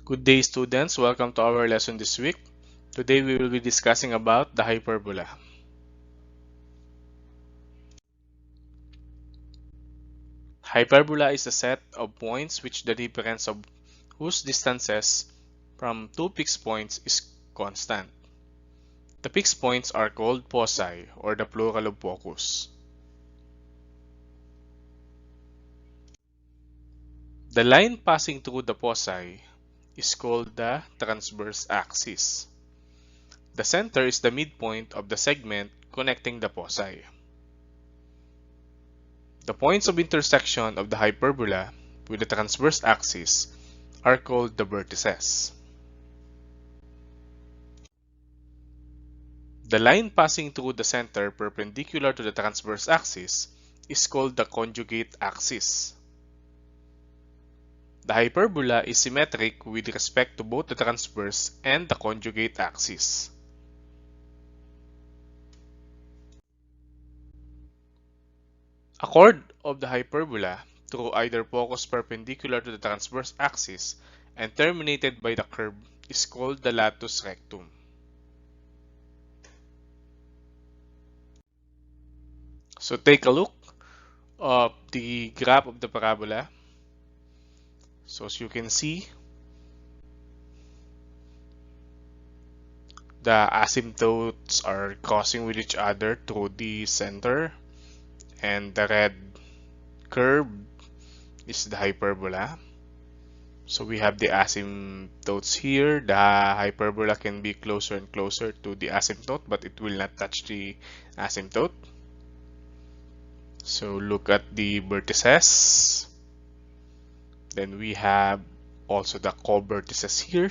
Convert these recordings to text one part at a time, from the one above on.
Good day, students. Welcome to our lesson this week. Today we will be discussing about the hyperbola. Hyperbola is a set of points which the difference of whose distances from two fixed points is constant. The fixed points are called foci, or the plural of focus. The line passing through the foci is called the transverse axis. The center is the midpoint of the segment connecting the foci. The points of intersection of the hyperbola with the transverse axis are called the vertices. The line passing through the center perpendicular to the transverse axis is called the conjugate axis. The hyperbola is symmetric with respect to both the transverse and the conjugate axis. A chord of the hyperbola through either focus perpendicular to the transverse axis and terminated by the curve is called the latus rectum. So take a look of the graph of the parabola. So as you can see, the asymptotes are crossing with each other through the center, and the red curve is the hyperbola. So we have the asymptotes here. The hyperbola can be closer and closer to the asymptote, but it will not touch the asymptote. So look at the vertices. Then we have also the co-vertices here.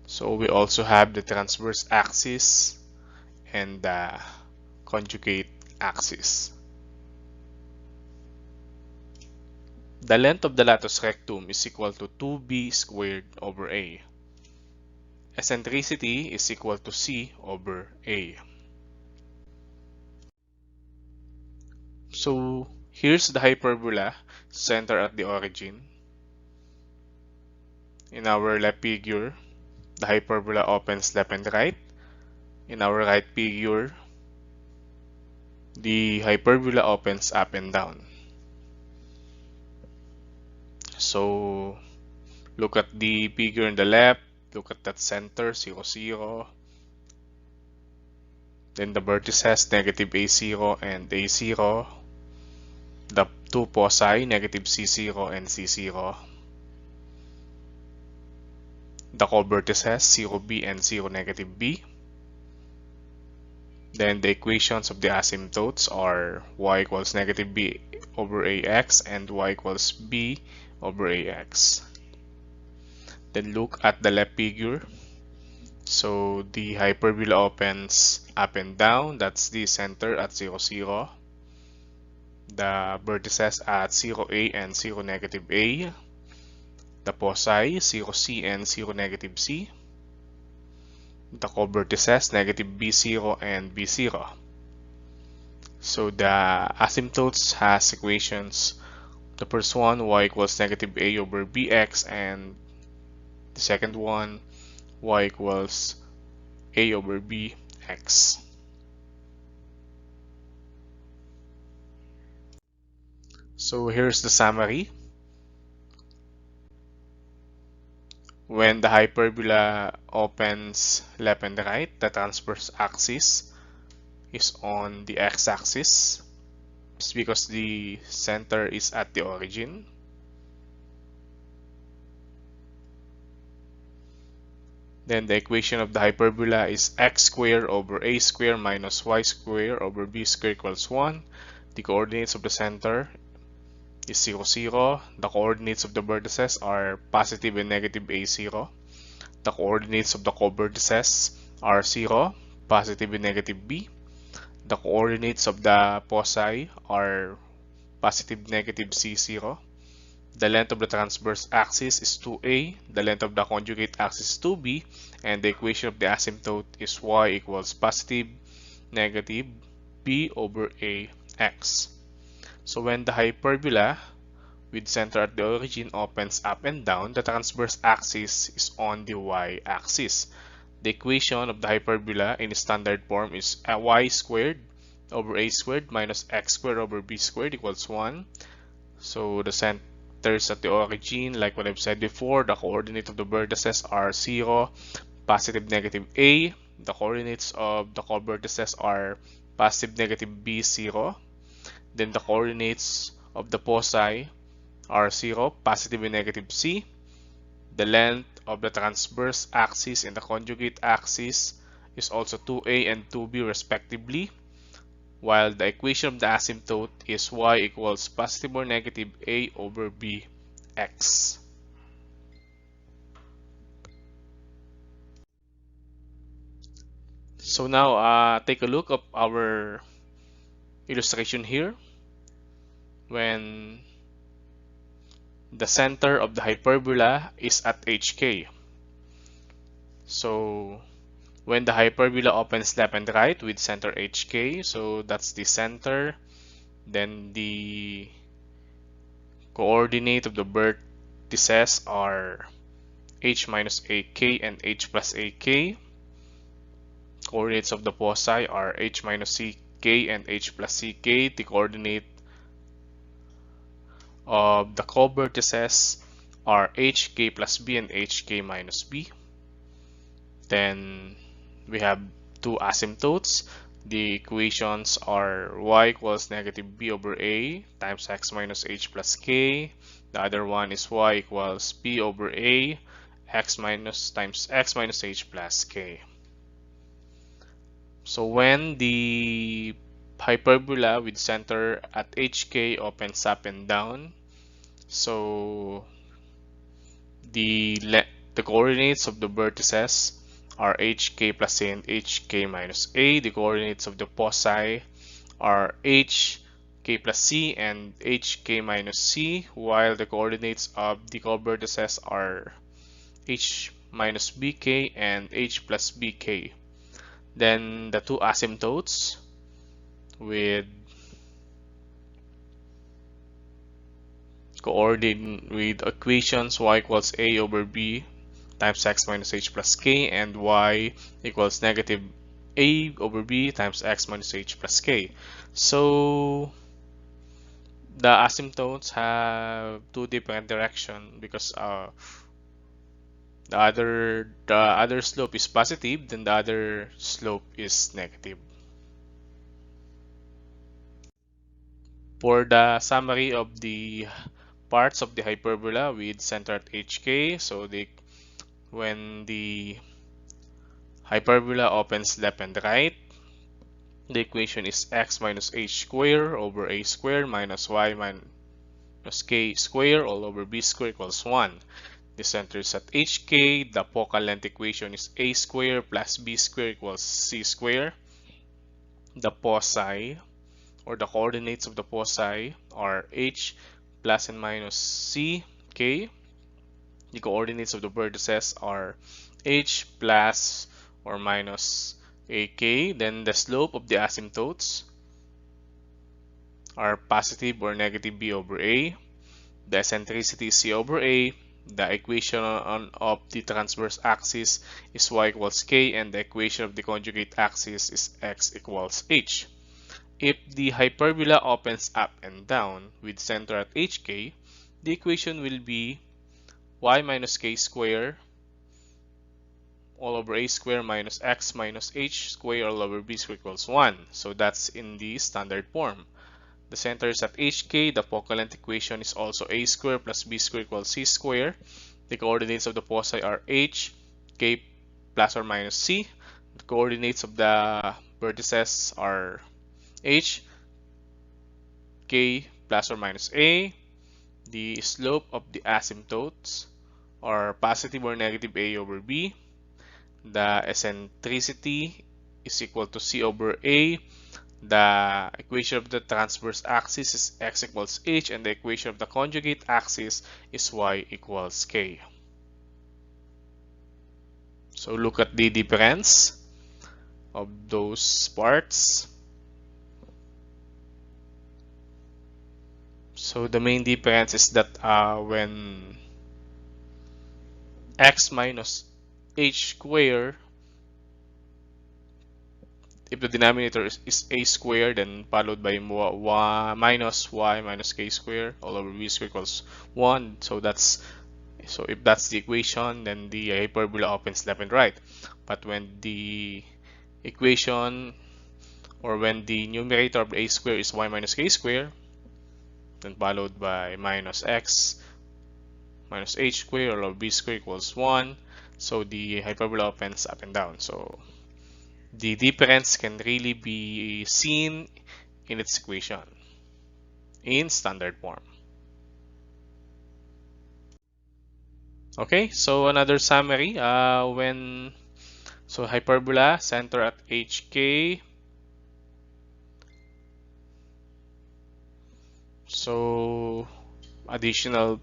So we also have the transverse axis and the conjugate axis. The length of the latus rectum is equal to 2b squared over a. Eccentricity is equal to c over a. So here's the hyperbola center at the origin. In our left figure, the hyperbola opens left and right. In our right figure, the hyperbola opens up and down. So look at the figure in the left, look at that center, 0, 0. Then the vertices, negative a0 and a0. The two foci, negative c0 and c0. The co-vertices, 0b and 0, negative b. Then the equations of the asymptotes are y equals negative b over ax and y equals b over ax. Then look at the left figure. So the hyperbola opens up and down. That's the center at 0, 0. The vertices at 0a and 0, negative a. The foci, 0c and 0, negative c. The co-vertices, negative b0 and b0. So the asymptotes has equations. The first one, y equals negative a over bx, and the second one, y equals a over bx. So here's the summary. When the hyperbola opens left and right, the transverse axis is on the x-axis. It's because the center is at the origin. Then the equation of the hyperbola is x squared over a squared minus y squared over b squared equals 1. The coordinates of the center is 0, 0. The coordinates of the vertices are positive and negative a0. The coordinates of the co-vertices are 0, positive and negative b. The coordinates of the foci are positive, negative c0. The length of the transverse axis is 2a. The length of the conjugate axis is 2b. And the equation of the asymptote is y equals positive, negative b over ax. So when the hyperbola with center at the origin opens up and down, the transverse axis is on the y-axis. The equation of the hyperbola in standard form is y squared over a squared minus x squared over b squared equals 1. So the centers at the origin, like what I've said before, the coordinate of the vertices are 0, positive, negative a. The coordinates of the co-vertices are positive, negative b, 0. Then the coordinates of the foci are 0, positive and negative c. The length of the transverse axis and the conjugate axis is also 2a and 2b respectively, while the equation of the asymptote is y equals positive or negative a over b x. So now take a look at our illustration here. When the center of the hyperbola is at hk. So when the hyperbola opens left and right with center hk, so that's the center, then the coordinate of the vertices are h minus ak and h plus ak. Coordinates of the foci are h minus ck and h plus ck. The coordinate of the co-vertices are hk plus b and hk minus b. Then we have two asymptotes. The equations are y equals negative b over a times x minus h plus k. The other one is y equals b over a x minus times x minus h plus k. So when the hyperbola with center at hk opens up and down, so the coordinates of the vertices are hk plus a and hk minus a. The coordinates of the foci are hk plus c and hk minus c, while the coordinates of the co-vertices are h minus bk and h plus bk. Then the two asymptotes with equations y equals a over b times x minus h plus k and y equals negative a over b times x minus h plus k. So the asymptotes have two different directions because the other slope is positive, then the other slope is negative. For the summary of the parts of the hyperbola with center at hk, so when the hyperbola opens left and right, the equation is x minus h square over a square minus y minus k square all over b square equals 1. The center is at hk. The focal length equation is a square plus b square equals c square. The foci or the coordinates of the foci are h plus and minus c k. The coordinates of the vertices are h plus or minus ak. Then the slope of the asymptotes are positive or negative b over a. The eccentricity is c over a. The equation of the transverse axis is y equals k, and the equation of the conjugate axis is x equals h. If the hyperbola opens up and down with center at hk, the equation will be y minus k square all over a square minus x minus h square all over b square equals 1. So that's in the standard form. The center is at hk. The focal length equation is also a square plus b square equals c square. The coordinates of the foci are h, k plus or minus c. The coordinates of the vertices are h, k plus or minus a. The slope of the asymptotes are positive or negative a over b. The eccentricity is equal to c over a. The equation of the transverse axis is x equals h, and the equation of the conjugate axis is y equals k. So look at the difference of those parts. So the main difference is that when x minus h square, if the denominator is a square, then followed by minus y minus k square all over b square equals 1. So if that's the equation, then the hyperbola opens left and right. But when the equation, or when the numerator of a square is y minus k square, then followed by minus x minus h square all over b square equals 1. So the hyperbola opens up and down. So the difference can really be seen in its equation in standard form. Okay, so another summary. So hyperbola center at hk. So additional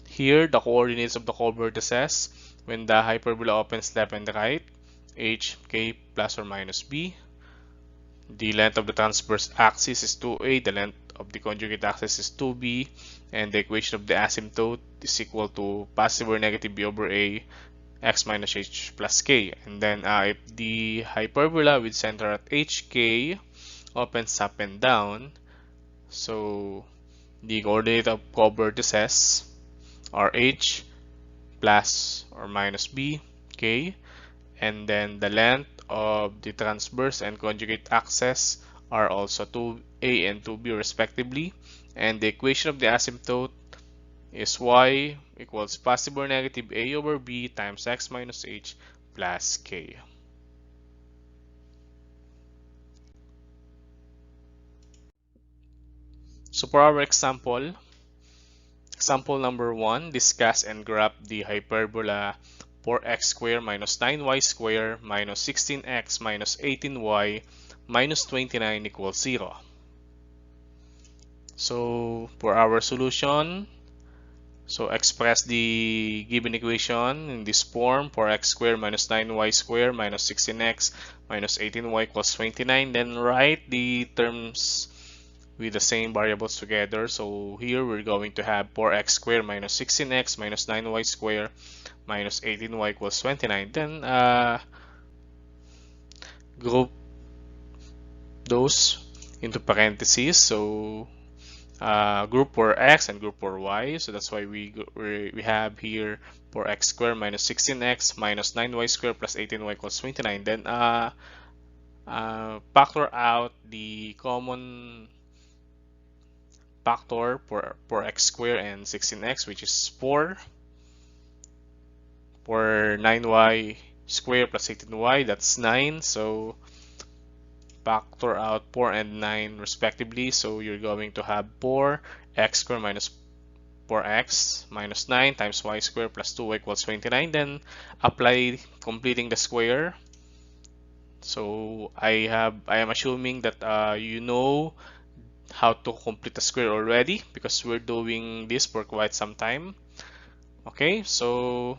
here, the coordinates of the co-vertices when the hyperbola opens left and right, h, k plus or minus b. The length of the transverse axis is 2a, the length of the conjugate axis is 2b, and the equation of the asymptote is equal to positive or negative b over a x minus h plus k. And then if the hyperbola with center at hk opens up and down, so the coordinate of co-vertices are h plus or minus b, k, and then the length of the transverse and conjugate axes are also 2a and 2b respectively, and the equation of the asymptote is y equals positive or negative a over b times x minus h plus k. So for our example number 1, discuss and graph the hyperbola 4x squared minus 9y squared minus 16x minus 18y minus 29 equals 0. So for our solution, so express the given equation in this form: 4x squared minus 9y squared minus 16x minus 18y equals 29. Then write the terms with the same variables together. So here we're going to have 4x squared minus 16x minus 9y squared minus 18y equals 29. Then group those into parentheses. So group for x and group for y. So that's why we have here 4x squared minus 16x minus 9y squared plus 18y equals 29. Then factor out the common factor for x squared and 16x, which is 4. For 9y squared plus 18y, that's 9. So factor out 4 and 9 respectively. So you're going to have 4x squared minus 4x minus 9 times y squared plus 2y equals 29. Then apply completing the square. So I am assuming that you know how to complete the square already, because we're doing this for quite some time. Okay, so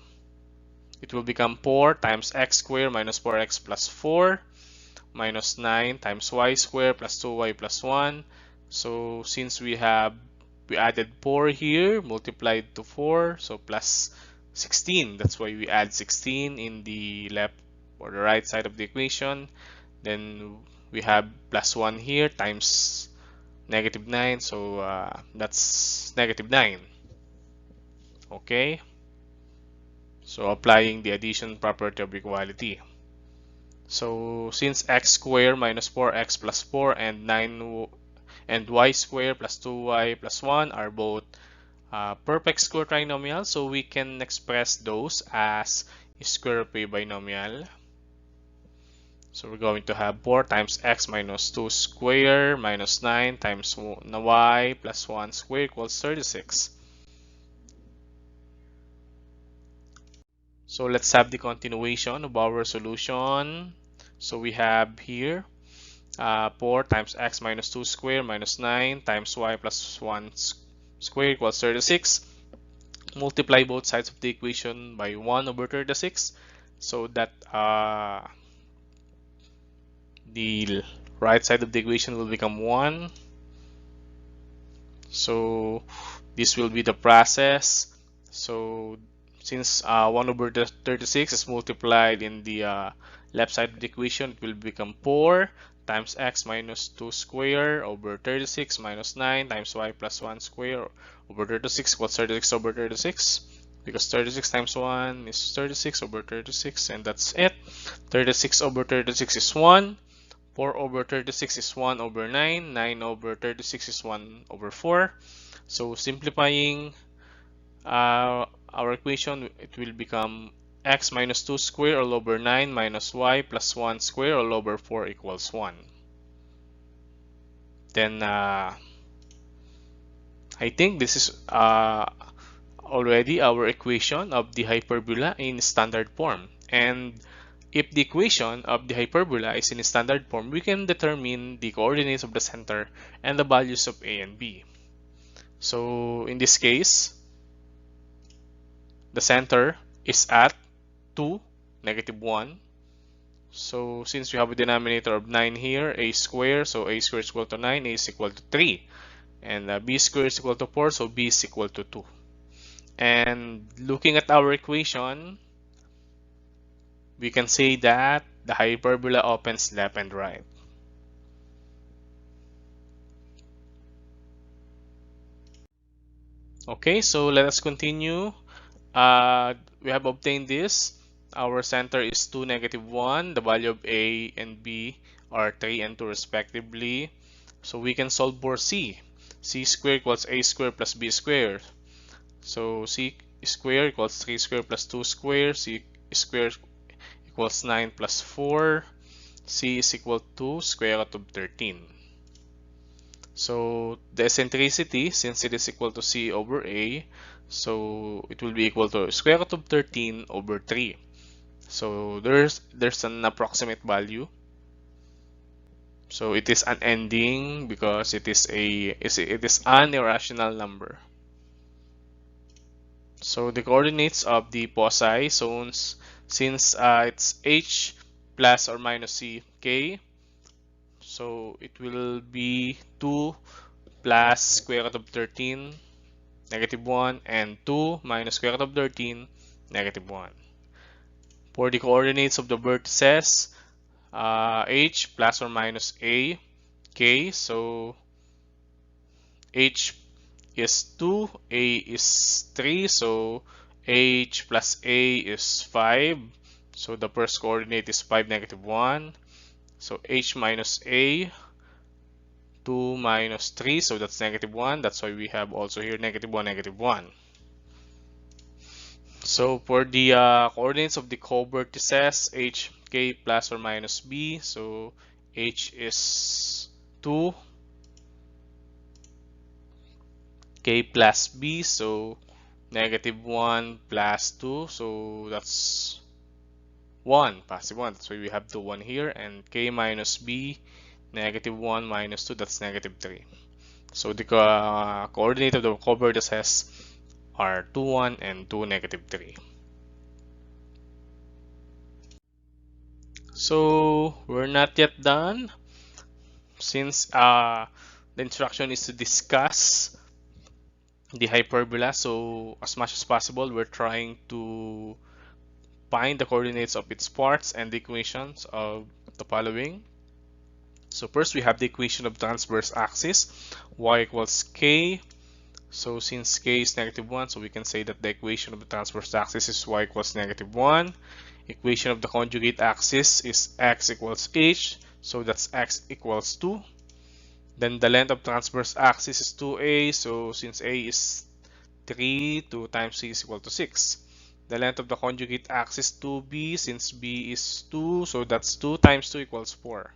it will become 4 times x squared minus 4x plus 4 minus 9 times y squared plus 2y plus 1. So since we added 4 here, multiplied to 4, so plus 16. That's why we add 16 in the left or the right side of the equation. Then we have plus 1 here times negative 9, so that's negative 9. Okay, so applying the addition property of equality. So since x squared minus 4x plus 4 and 9 and y squared plus 2y plus 1 are both perfect square trinomials, so we can express those as square root of a binomial. So we're going to have 4 times x minus 2 squared minus 9 times y plus 1 squared equals 36. So let's have the continuation of our solution. So we have here 4 times x minus 2 squared minus 9 times y plus 1 squared equals 36. Multiply both sides of the equation by 1 over 36, so that the right side of the equation will become 1. So this will be the process. So since 1 over 36 is multiplied in the left side of the equation, it will become 4 times x minus 2 square over 36 minus 9 times y plus 1 square over 36 equals 36 over 36, because 36 times 1 is 36 over 36, and that's it. 36 over 36 is 1. 4 over 36 is 1 over 9. 9 over 36 is 1 over 4. So simplifying our equation, it will become x minus 2 square all over 9 minus y plus 1 square all over 4 equals 1. Then I think this is already our equation of the hyperbola in standard form. And if the equation of the hyperbola is in standard form, we can determine the coordinates of the center and the values of a and b. So in this case, the center is at 2, negative 1. So since we have a denominator of 9 here, a square, so a square is equal to 9, a is equal to 3. And b squared is equal to 4, so b is equal to 2. And looking at our equation, we can say that the hyperbola opens left and right. Okay, so let us continue. We have obtained this. Our center is 2, negative 1. The value of a and b are 3 and 2 respectively. So we can solve for c. C squared equals a squared plus b squared. So c squared equals 3 squared plus 2 squared. C squared equals 9 plus 4. C is equal to square root of 13. So the eccentricity, since it is equal to c over a, so it will be equal to square root of 13 over 3. So there's an approximate value. So it is unending because it is an irrational number. So the coordinates of the foci zones, since it's h plus or minus c k, so it will be 2 plus square root of 13, negative 1, and 2 minus square root of 13, negative 1. For the coordinates of the vertices, h plus or minus a, k, so h is 2, a is 3, so h plus a is 5. So the first coordinate is 5, negative 1. So h minus a, 2 minus 3, so that's negative 1. That's why we have also here negative 1, negative 1. So for the coordinates of the co-vertices, h, k plus or minus b, so h is 2, k plus b, so negative 1 plus 2, so that's 1, positive 1. That's why we have the 1 here. And k minus b, negative 1 minus 2, that's negative 3. So the coordinate of the co-vertices are 2, 1, and 2, negative 3. So we're not yet done, since the instruction is to discuss the hyperbola. So as much as possible, we're trying to find the coordinates of its parts and the equations of the following. So first we have the equation of transverse axis, y equals k. So since k is negative 1, so we can say that the equation of the transverse axis is y equals negative 1. Equation of the conjugate axis is x equals h, so that's x equals 2. Then the length of transverse axis is 2a, so since a is 3, 2 times c is equal to 6. The length of the conjugate axis 2b, since b is 2, so that's 2 times 2 equals 4.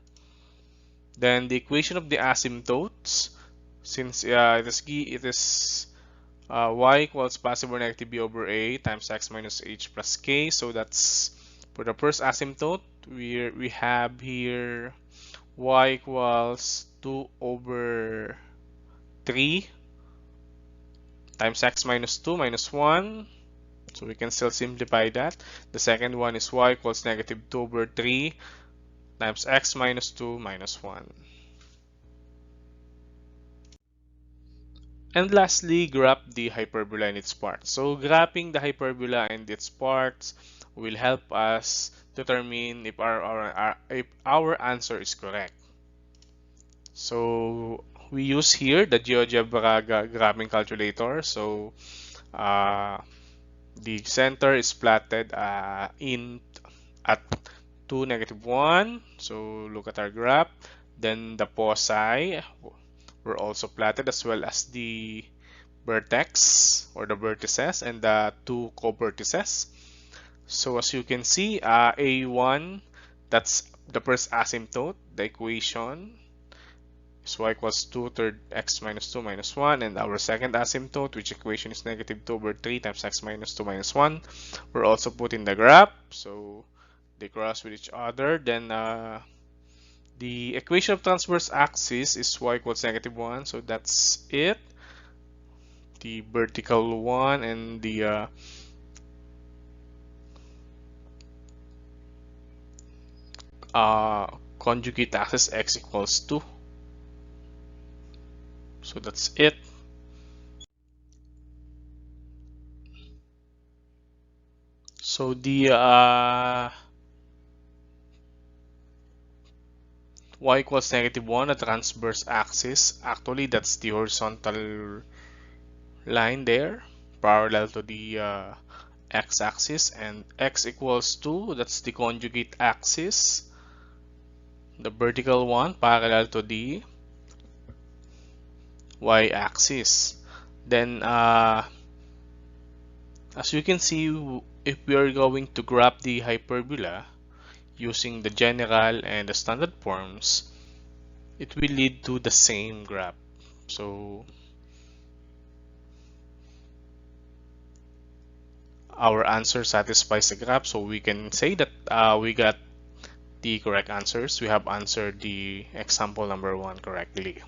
Then the equation of the asymptotes, since it is y equals positive or negative b over a times x minus h plus k. So that's for the first asymptote. We have here y equals 2 over 3 times x minus 2 minus 1. So we can still simplify that. The second one is y equals negative 2 over 3 times x minus 2 minus 1. And lastly, graph the hyperbola and its parts. So graphing the hyperbola and its parts will help us determine if our answer is correct. So we use here the GeoGebra graphing calculator. So uh, the center is plotted in at 2, -1. So look at our graph. Then the foci were also plotted, as well as the vertex or the vertices and the two co-vertices. So as you can see, A1, that's the first asymptote. The equation is y equals 2 third x minus 2 minus 1, and our second asymptote, which equation is -2/3 times x minus 2 minus 1, we're also put in the graph. So they cross with each other. Then the equation of transverse axis is y equals -1, so that's it. The vertical one and the conjugate axis x equals 2. So that's it. So the y equals -1, the transverse axis, actually that's the horizontal line there, parallel to the x-axis, and x equals 2, that's the conjugate axis, the vertical one, parallel to the y-axis. Then as you can see, if we are going to graph the hyperbola using the general and the standard forms, it will lead to the same graph. So our answer satisfies the graph, so we can say that we got the correct answers. We have answered the example number 1 correctly.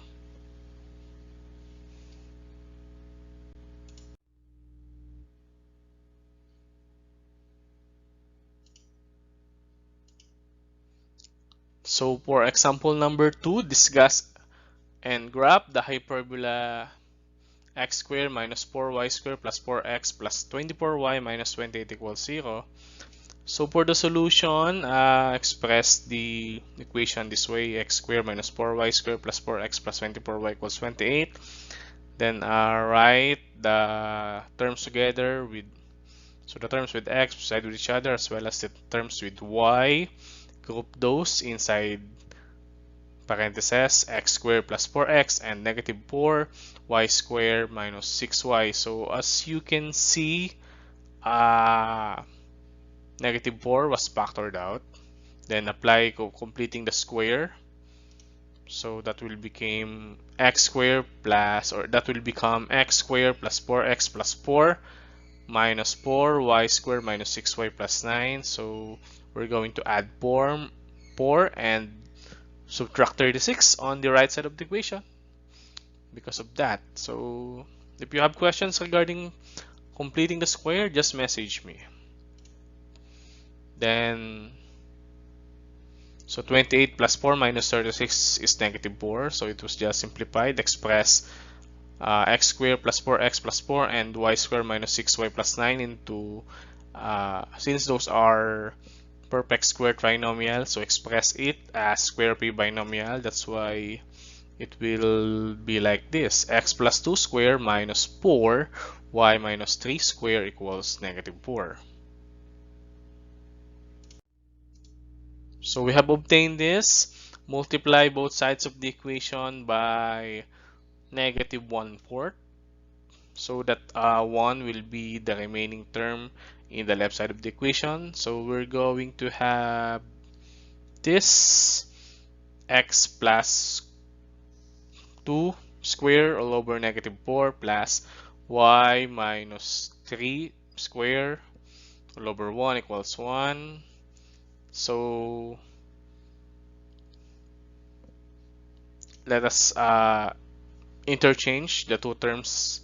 So for example number 2, discuss and graph the hyperbola x squared minus 4y squared plus 4x plus 24y minus 28 equals 0. So for the solution, express the equation this way: x squared minus 4y squared plus 4x plus 24y equals 28. Then write the terms together with, so the terms with x beside with each other, as well as the terms with y. Group those inside parentheses: x squared plus 4x and -4 y squared minus 6y. So as you can see, -4 was factored out. Then apply completing the square. So that will become x squared plus, or that will become x squared plus 4x plus 4 minus 4y squared minus 6y plus 9. So we're going to add 4 and subtract 36 on the right side of the equation because of that. So if you have questions regarding completing the square, just message me. Then so 28 plus 4 minus 36 is -4, so it was just simplified. Express x squared plus 4x plus 4 and y squared minus 6y plus 9 into, since those are perfect square trinomial, so express it as square p binomial. That's why it will be like this: x plus 2 square minus 4 y minus 3 square equals -4. So we have obtained this. Multiply both sides of the equation by -1/4, so that 1 will be the remaining term in the left side of the equation. So we're going to have this: x plus 2 square all over -4 plus y minus 3 square all over 1 equals 1. So let us interchange the two terms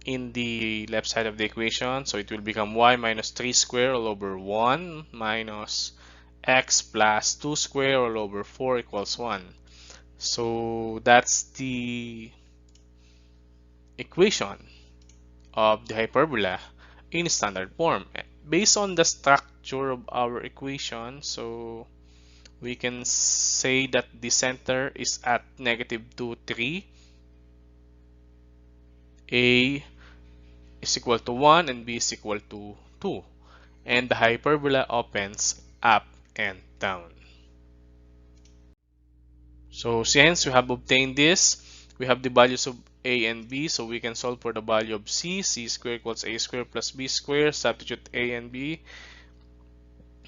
in the left side of the equation. So it will become y minus 3 square all over 1 minus x plus 2 square all over 4 equals 1. So that's the equation of the hyperbola in standard form. Based on the structure of our equation, so we can say that the center is at -2, 3. A is equal to 1 and B is equal to 2. And the hyperbola opens up and down. So since we have obtained this, we have the values of A and B, so we can solve for the value of C. C squared equals A squared plus B squared. Substitute A and B.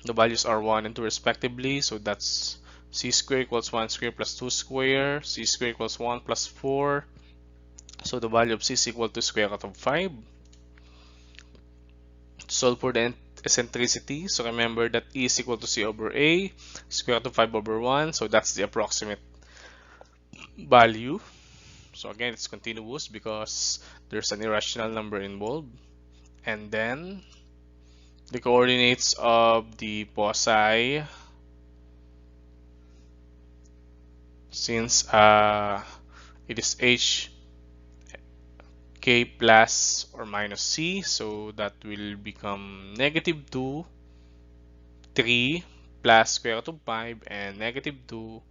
The values are 1 and 2 respectively, so that's C squared equals 1 squared plus 2 squared. C squared equals 1 plus 4. So the value of C is equal to square root of 5. Solve for the eccentricity. So remember that E is equal to C over A, square root of 5 over 1. So that's the approximate value. So again, it's continuous because there's an irrational number involved. And then the coordinates of the foci, since it is h k plus or minus c, so that will become -2, 3 plus square root of 5 and -2,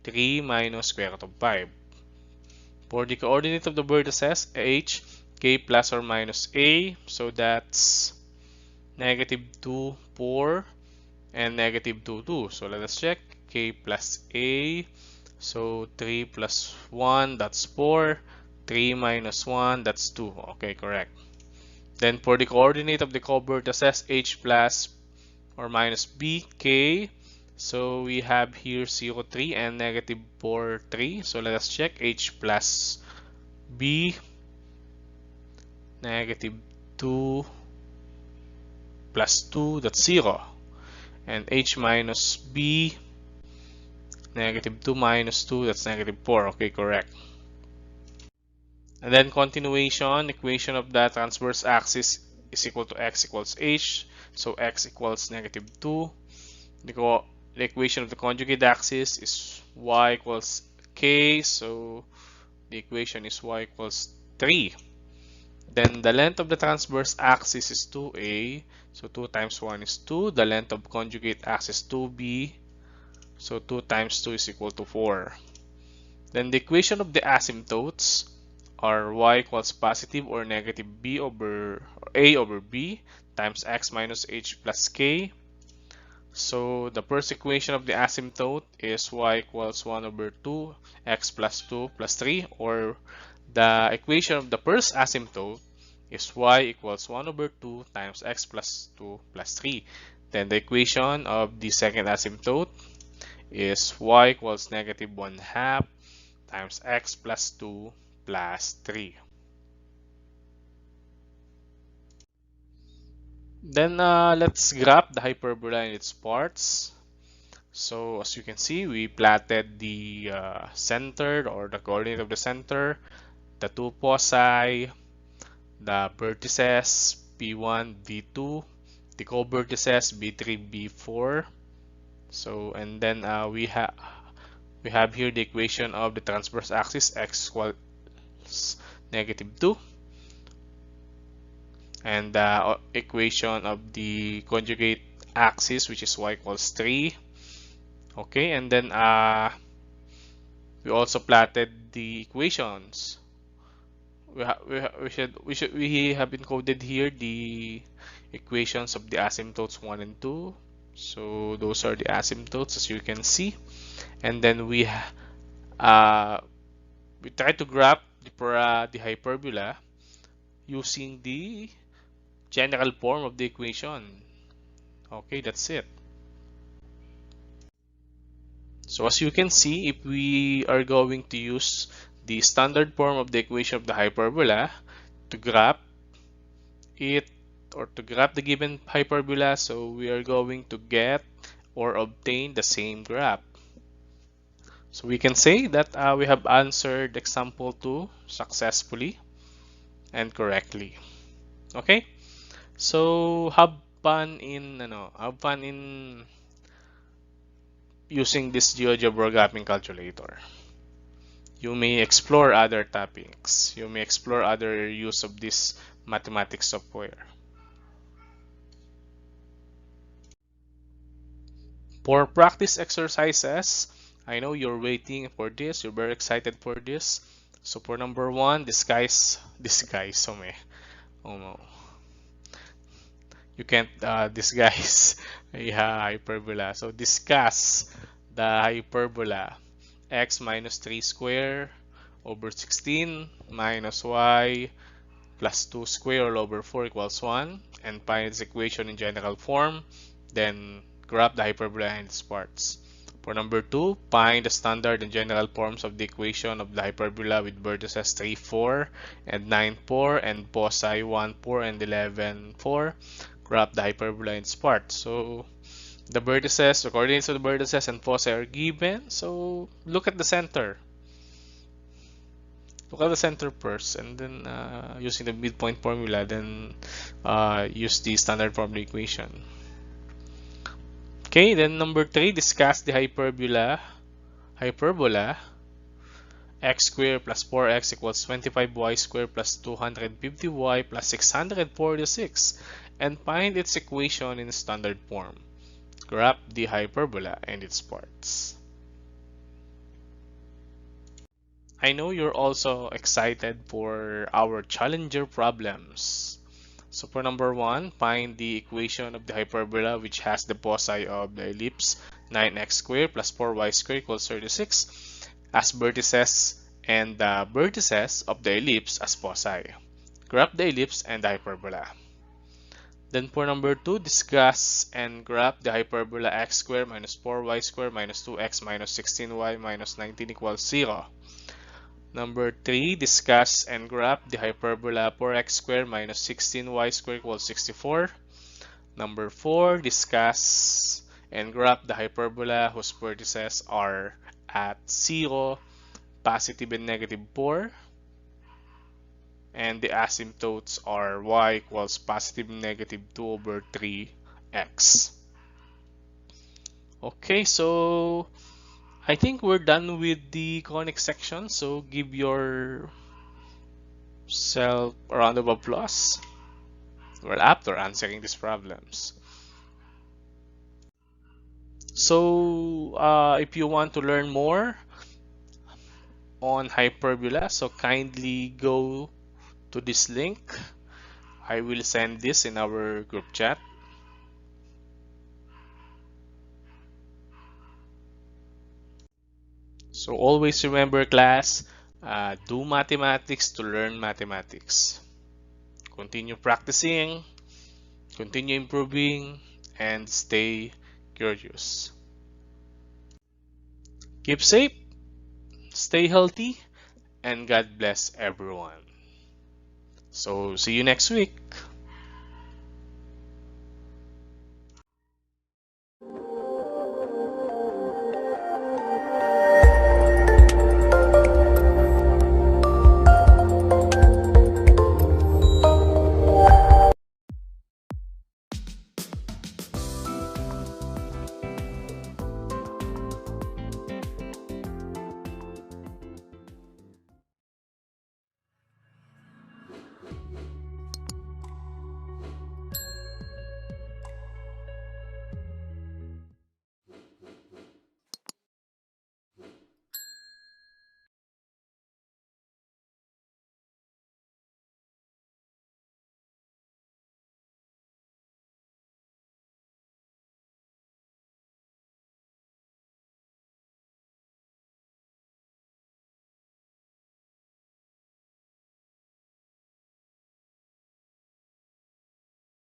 3 minus square root of 5. For the coordinate of the vertices, h, k plus or minus a, so that's -2, 4 and -2, 2. So let us check. K plus a, so 3 plus 1, that's 4. 3 minus 1, that's 2. Okay, correct. Then for the coordinate of the co-vertices, h plus or minus b, k, so we have here 0, 3 and -4, 3. So let us check. H plus b, -2 plus 2, that's 0. And h minus b, -2 minus 2, that's -4. Okay, correct. And then continuation, equation of the transverse axis is equal to x equals h. So x equals -2. The equation of the conjugate axis is y equals k. So the equation is y equals 3. Then the length of the transverse axis is 2a. So 2 times 1 is 2. The length of conjugate axis 2b. So 2 times 2 is equal to 4. Then the equation of the asymptotes are y equals positive or negative b over a over b times x minus h plus k. So the first equation of the asymptote is y equals 1 over 2 x plus 2 plus 3, or the equation of the first asymptote is y equals 1 over 2 times x plus 2 plus 3. Then the equation of the second asymptote is y equals -1/2 times x plus 2 plus 3. Then let's graph the hyperbola in its parts. So as you can see, we plotted the center or the coordinate of the center, the two foci, the vertices P1, V2, the co-vertices B3, B4. So and then we have here the equation of the transverse axis x equals -2, and the equation of the conjugate axis, which is y equals 3. Okay, and then we also plotted the equations. We have encoded here the equations of the asymptotes 1 and 2. So those are the asymptotes, as you can see. And then we try to graph the hyperbola using the general form of the equation. Okay, that's it. So as you can see, if we are going to use the standard form of the equation of the hyperbola to graph it or to graph the given hyperbola, so we are going to get or obtain the same graph. So we can say that we have answered example 2 successfully and correctly. Okay, so have fun in using this GeoGebra graphing calculator. You may explore other topics. You may explore other use of this mathematics software. For practice exercises, I know you're waiting for this. You're very excited for this. So for number one, disguise. Oh no, you can't disguise a hyperbola. So discuss the hyperbola x minus 3 square over 16 minus y plus 2 square all over 4 equals 1, and find its equation in general form. Then graph the hyperbola and its parts. For number 2, find the standard and general forms of the equation of the hyperbola with vertices 3, 4, and 9, 4, and foci 1, 4, and 11, 4. Graph the hyperbola and its parts. So the vertices, the coordinates of the vertices and foci are given. So look at the center. Look at the center first, and then using the midpoint formula, then use the standard form of the equation. Okay, then number 3, discuss the hyperbola x squared plus 4x equals 25y squared plus 250y plus 646, and find its equation in standard form. Graph the hyperbola and its parts. I know you're also excited for our challenger problems. So for number 1, find the equation of the hyperbola which has the foci of the ellipse 9x squared plus 4y squared equals 36 as vertices and the vertices of the ellipse as foci. Graph the ellipse and the hyperbola. Then for number 2, discuss and graph the hyperbola x squared minus 4y squared minus 2x minus 16y minus 19 equals 0. Number 3, discuss and graph the hyperbola 4x squared minus 16y squared equals 64. Number 4, discuss and graph the hyperbola whose vertices are at 0, positive and negative 4, and the asymptotes are y equals positive and negative 2 over 3x. Okay, so I think we're done with the conic section, so give yourself a round of applause. Well, after answering these problems. So, if you want to learn more on hyperbola, so kindly go to this link. I will send this in our group chat. So always remember, class, do mathematics to learn mathematics. Continue practicing, continue improving, and stay curious. Keep safe, stay healthy, and God bless everyone. So see you next week.